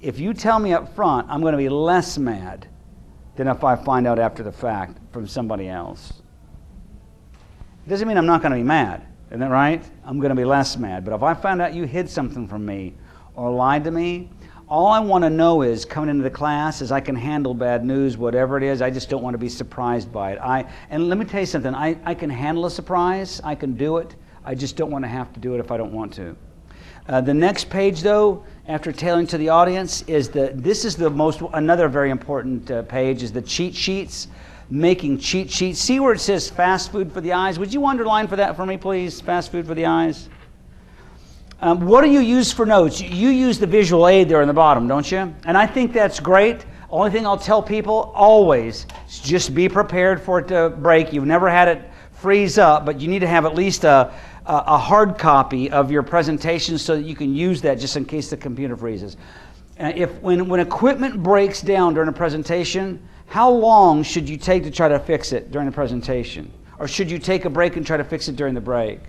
if you tell me up front, I'm going to be less mad than if I find out after the fact from somebody else. It doesn't mean I'm not going to be mad, isn't that right? I'm going to be less mad. But if I find out you hid something from me or lied to me, all I want to know is, coming into the class, is I can handle bad news, whatever it is. I just don't want to be surprised by it. And let me tell you something. I can handle a surprise. I can do it. I just don't want to have to do it if I don't want to. The next page, though, after tailoring to the audience, is another very important page, is the cheat sheets. Making cheat sheets. See where it says fast food for the eyes? Would you underline for that for me, please? Fast food for the eyes. What do you use for notes? You use the visual aid there in the bottom, don't you? And I think that's great. Only thing I'll tell people always is just be prepared for it to break. You've never had it freeze up, but you need to have at least a hard copy of your presentation so that you can use that just in case the computer freezes. When equipment breaks down during a presentation, how long should you take to try to fix it during the presentation? Or should you take a break and try to fix it during the break?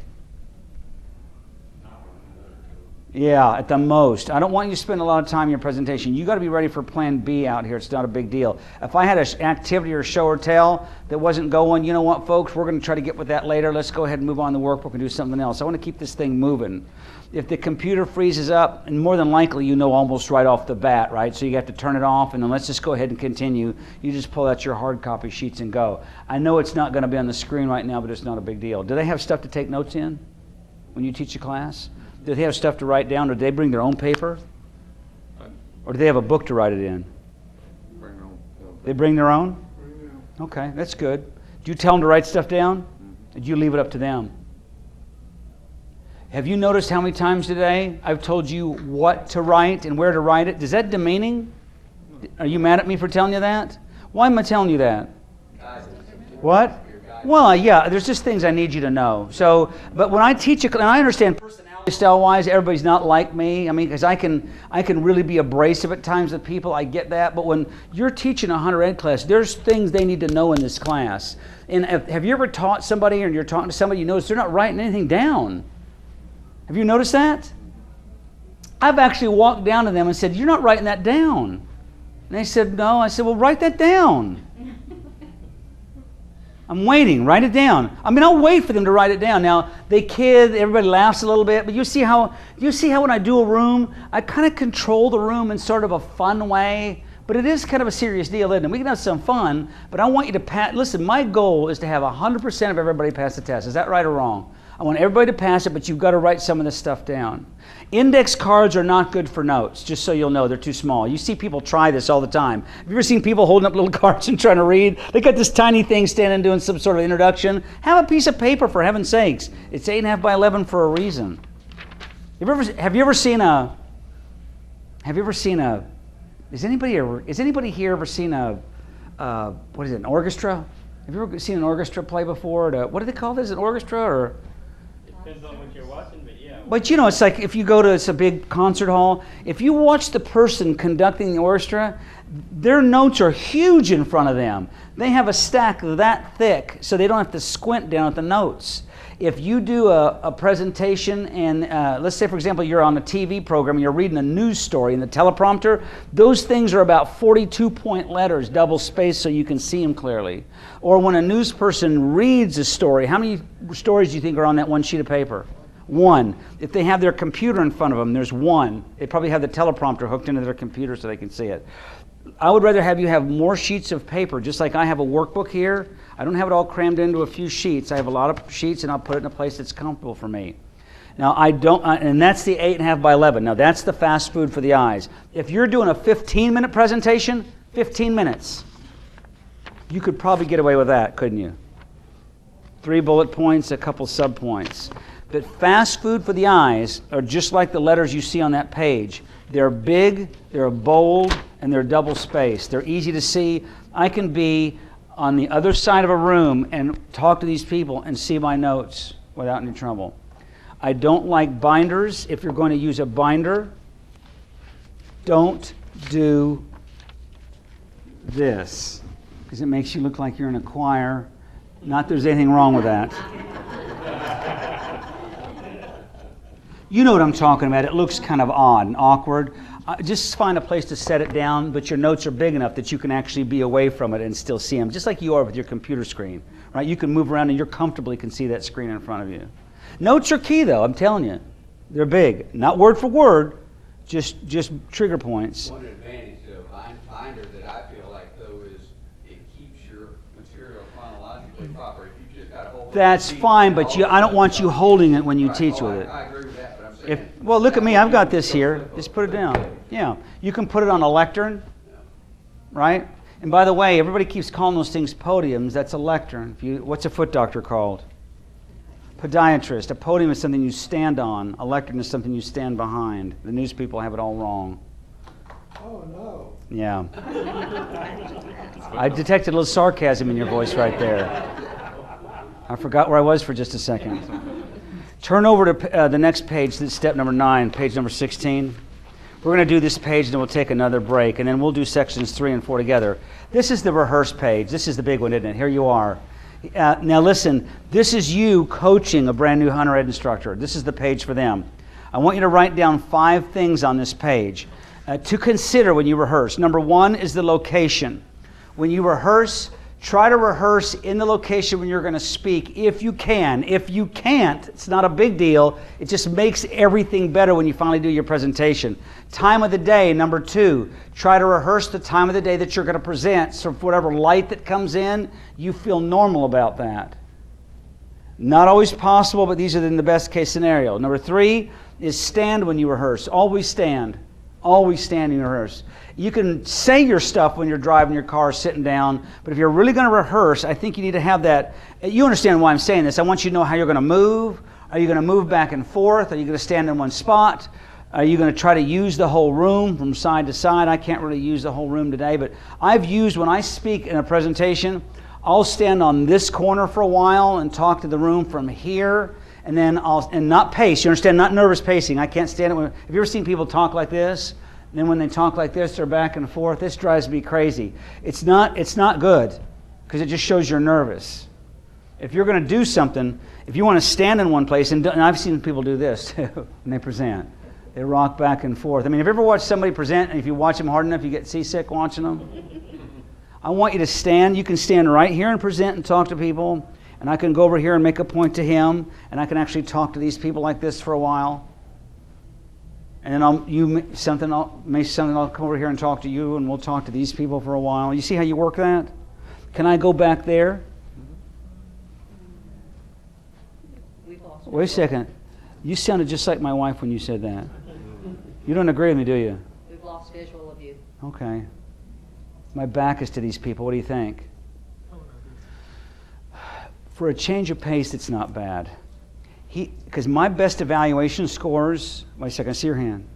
Yeah, at the most. I don't want you to spend a lot of time in your presentation. You got to be ready for plan B out here. It's not a big deal. If I had an activity or show or tell that wasn't going, you know what, folks, we're going to try to get with that later. Let's go ahead and move on to the workbook and do something else. I want to keep this thing moving. If the computer freezes up, and more than likely you know almost right off the bat, right? So you have to turn it off, and then let's just go ahead and continue. You just pull out your hard copy sheets and go. I know it's not going to be on the screen right now, but it's not a big deal. Do they have stuff to take notes in when you teach a class? Do they have stuff to write down, or do they bring their own paper? Or do they have a book to write it in? They bring their own? Okay, that's good. Do you tell them to write stuff down? Or do you leave it up to them? Have you noticed how many times today I've told you what to write and where to write it? Is that demeaning? Are you mad at me for telling you that? Why am I telling you that? What? Well, yeah, there's just things I need you to know. So, but when I teach and I understand personality style-wise, everybody's not like me. I mean, because I can really be abrasive at times with people. I get that. But when you're teaching a Hunter Ed class, there's things they need to know in this class. And have you ever taught somebody, or you're talking to somebody, you notice they're not writing anything down? Have you noticed that? I've actually walked down to them and said, "You're not writing that down." And they said, "No." I said, "Well, write that down." I'm waiting. Write it down. I mean, I'll wait for them to write it down. Now, they kid, everybody laughs a little bit, but you see how when I do a room, I kind of control the room in sort of a fun way, but it is kind of a serious deal, isn't it? We can have some fun, but I want you to pass. Listen, my goal is to have 100% of everybody pass the test. Is that right or wrong? I want everybody to pass it, but you've got to write some of this stuff down. Index cards are not good for notes, just so you'll know. They're too small. You see people try this all the time. Have you ever seen people holding up little cards and trying to read? They got this tiny thing standing doing some sort of introduction. Have a piece of paper, for heaven's sakes. It's 8.5 by 11 for a reason. Has anybody here ever seen an orchestra? Have you ever seen an orchestra play before? What do they call this? An orchestra or? Depends on what you're watching, but yeah. But you know, it's like if you go to a big concert hall, if you watch the person conducting the orchestra, their notes are huge in front of them. They have a stack that thick, so they don't have to squint down at the notes. If you do a presentation and let's say, for example, you're on a TV program and you're reading a news story in the teleprompter, those things are about 42-point letters, double spaced so you can see them clearly. Or when a news person reads a story, how many stories do you think are on that one sheet of paper? One. If they have their computer in front of them, there's one. They probably have the teleprompter hooked into their computer so they can see it. I would rather have you have more sheets of paper, just like I have a workbook here. I don't have it all crammed into a few sheets. I have a lot of sheets, and I'll put it in a place that's comfortable for me. Now, and that's the 8.5 by 11. Now, that's the fast food for the eyes. If you're doing a 15-minute presentation, 15 minutes, you could probably get away with that, couldn't you? 3 bullet points, a couple sub-points. But fast food for the eyes are just like the letters you see on that page. They're big, they're bold, and they're double spaced. They're easy to see. I can be on the other side of a room and talk to these people and see my notes without any trouble. I don't like binders. If you're going to use a binder, don't do this, because it makes you look like you're in a choir. Not that there's anything wrong with that. You know what I'm talking about. It looks kind of odd and awkward. Just find a place to set it down, but your notes are big enough that you can actually be away from it and still see them, just like you are with your computer screen, right? You can move around and you comfortably can see that screen in front of you. Notes are key, though, I'm telling you. They're big. Not word for word, just trigger points. One advantage of binder that I feel like, though, is it keeps your material chronologically proper. If you just got a whole That's fine, but I don't want you holding it when you teach with it. I agree with that, but I'm saying... Well, look at me. I've got this here. Just put it down. Yeah. You can put it on a lectern, right? And by the way, everybody keeps calling those things podiums. That's a lectern. What's a foot doctor called? Podiatrist. A podium is something you stand on. A lectern is something you stand behind. The news people have it all wrong. Oh, no. Yeah. I detected a little sarcasm in your voice right there. I forgot where I was for just a second. Turn over to the next page, that's step number 9, page number 16. We're going to do this page, and then we'll take another break, and then we'll do sections 3 and 4 together. This is the rehearse page. This is the big one, isn't it? Here you are. Now listen, this is you coaching a brand new Hunter Ed instructor. This is the page for them. I want you to write down 5 things on this page to consider when you rehearse. Number 1 is the location. When you rehearse, try to rehearse in the location when you're going to speak, if you can. If you can't, it's not a big deal. It just makes everything better when you finally do your presentation. Time of the day, number 2. Try to rehearse the time of the day that you're going to present. So for whatever light that comes in, you feel normal about that. Not always possible, but these are in the best case scenario. Number 3 is stand when you rehearse. Always stand. Always stand and rehearse. You can say your stuff when you're driving your car, sitting down, but if you're really going to rehearse, I think you need to have that. You understand why I'm saying this. I want you to know how you're going to move. Are you going to move back and forth? Are you going to stand in one spot? Are you going to try to use the whole room from side to side? I can't really use the whole room today, but I've used, when I speak in a presentation, I'll stand on this corner for a while and talk to the room from here, and then and not pace. You understand? Not nervous pacing. I can't stand it. Have you ever seen people talk like this? And then when they talk like this, they're back and forth. This drives me crazy. It's not good, because it just shows you're nervous. If you're going to do something, if you want to stand in one place, and I've seen people do this too when they present. They rock back and forth. I mean, have you ever watched somebody present, and if you watch them hard enough, you get seasick watching them? I want you to stand. You can stand right here and present and talk to people, and I can go over here and make a point to him, and I can actually talk to these people like this for a while. And then I'll come over here and talk to you, and we'll talk to these people for a while. You see how you work that? Can I go back there? Wait a second. You sounded just like my wife when you said that. You don't agree with me, do you? We've lost visual of you. Okay. My back is to these people. What do you think? For a change of pace, it's not bad. Because my best evaluation scores, wait a second, I see your hand,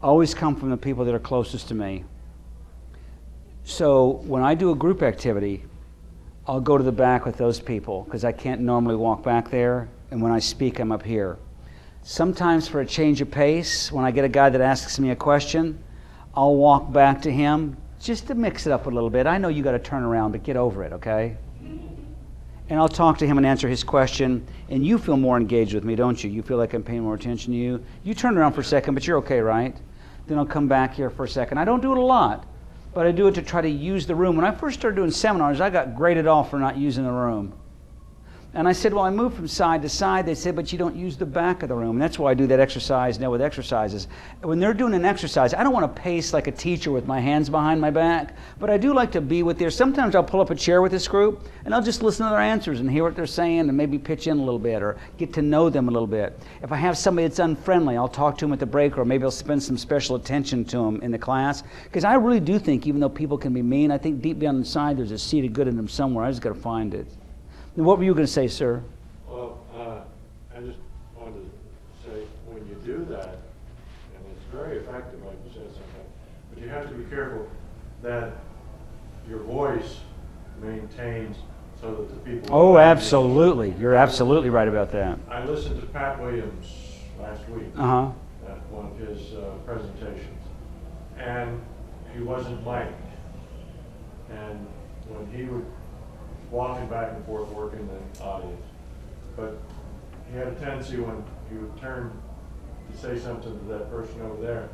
always come from the people that are closest to me. So when I do a group activity, I'll go to the back with those people because I can't normally walk back there, and when I speak, I'm up here. Sometimes for a change of pace, when I get a guy that asks me a question, I'll walk back to him just to mix it up a little bit. I know you got to turn around, but get over it, okay? And I'll talk to him and answer his question, and you feel more engaged with me, don't you? You feel like I'm paying more attention to you. You turn around for a second, but you're okay, right? Then I'll come back here for a second. I don't do it a lot, but I do it to try to use the room. When I first started doing seminars, I got graded off for not using the room. And I said, well, I move from side to side. They said, but you don't use the back of the room. And that's why I do that exercise now with exercises. When they're doing an exercise, I don't want to pace like a teacher with my hands behind my back, but I do like to be with their. Sometimes I'll pull up a chair with this group, and I'll just listen to their answers and hear what they're saying and maybe pitch in a little bit or get to know them a little bit. If I have somebody that's unfriendly, I'll talk to them at the break, or maybe I'll spend some special attention to them in the class. Because I really do think, even though people can be mean, I think deep down inside there's a seed of good in them somewhere. I just got to find it. What were you going to say, sir? Well, I just careful that your voice maintains so that the people. Oh, absolutely. You're absolutely right about that. I listened to Pat Williams last week Uh-huh. at one of his presentations, and he wasn't mic'd. And when he would walking back and forth working the audience, but he had a tendency when he would turn to say something to that person over there,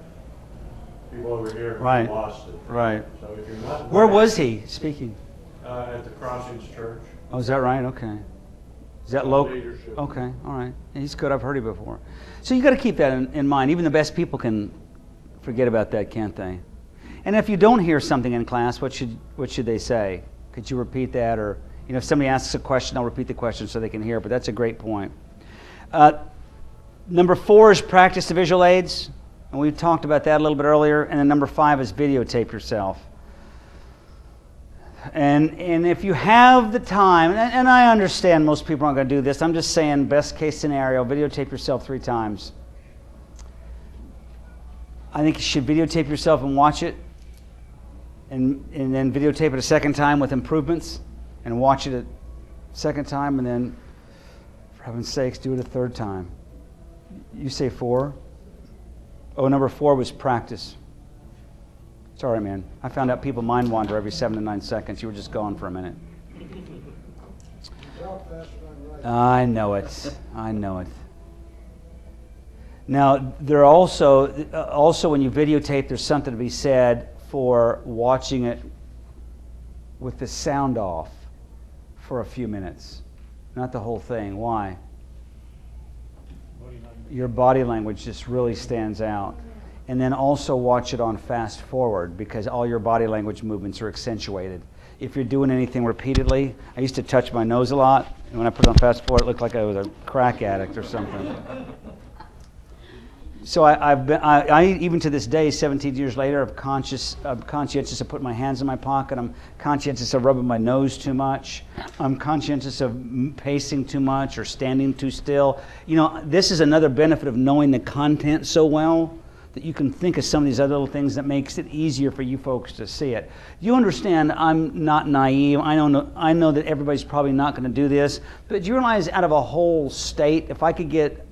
people over here Right. lost it. Right. So if you're not Where mic'd, was he speaking? at the Crossings Church. Oh, is that right? Okay. Is that local? Leadership. Okay, all right. He's good. I've heard him before. So you got to keep that in mind. Even the best people can forget about that, can't they? And if you don't hear something in class, what should they say? Could you repeat that? Or if somebody asks a question, I'll repeat the question so they can hear. But that's a great point. Number 4 is practice the visual aids, and we've talked about that a little bit earlier. And then number 5 is videotape yourself. And if you have the time, and I understand most people aren't going to do this, I'm just saying best case scenario, videotape yourself 3 times. I think you should videotape yourself and watch it, and then videotape it a second time with improvements, and watch it a second time, and then, for heaven's sakes, do it a third time. You say 4? Oh, number 4 was practice. It's all right, man. I found out people mind wander every 7 to 9 seconds. You were just gone for a minute. I know it. I know it. Now, there are also when you videotape, there's something to be said for watching it with the sound off for a few minutes. Not the whole thing. Why? Your body language just really stands out. And then also watch it on fast forward, because all your body language movements are accentuated. If you're doing anything repeatedly, I used to touch my nose a lot, and when I put it on fast forward, it looked like I was a crack addict or something. So I even to this day, 17 years later, I'm conscientious of putting my hands in my pocket. I'm conscientious of rubbing my nose too much. I'm conscientious of pacing too much or standing too still. This is another benefit of knowing the content so well, that you can think of some of these other little things that makes it easier for you folks to see it. You understand I'm not naive. I know that everybody's probably not going to do this, but you realize out of a whole state, if I could get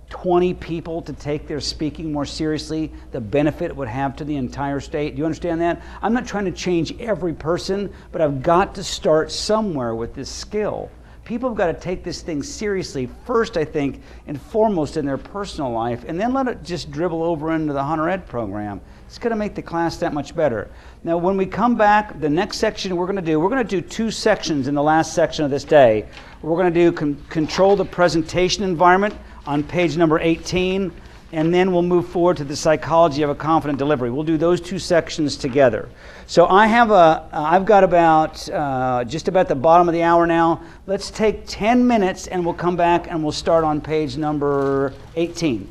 20 people to take their speaking more seriously, the benefit it would have to the entire state. Do you understand that? I'm not trying to change every person, but I've got to start somewhere with this skill. People have got to take this thing seriously first, I think, and foremost in their personal life, and then let it just dribble over into the Hunter Ed program. It's going to make the class that much better. Now, when we come back, the next section we're going to do 2 sections in the last section of this day. We're going to do control the presentation environment on page number 18, and then we'll move forward to the psychology of a confident delivery. We'll do those 2 sections together. So I've got about just about the bottom of the hour now. Let's take 10 minutes and we'll come back and we'll start on page number 18.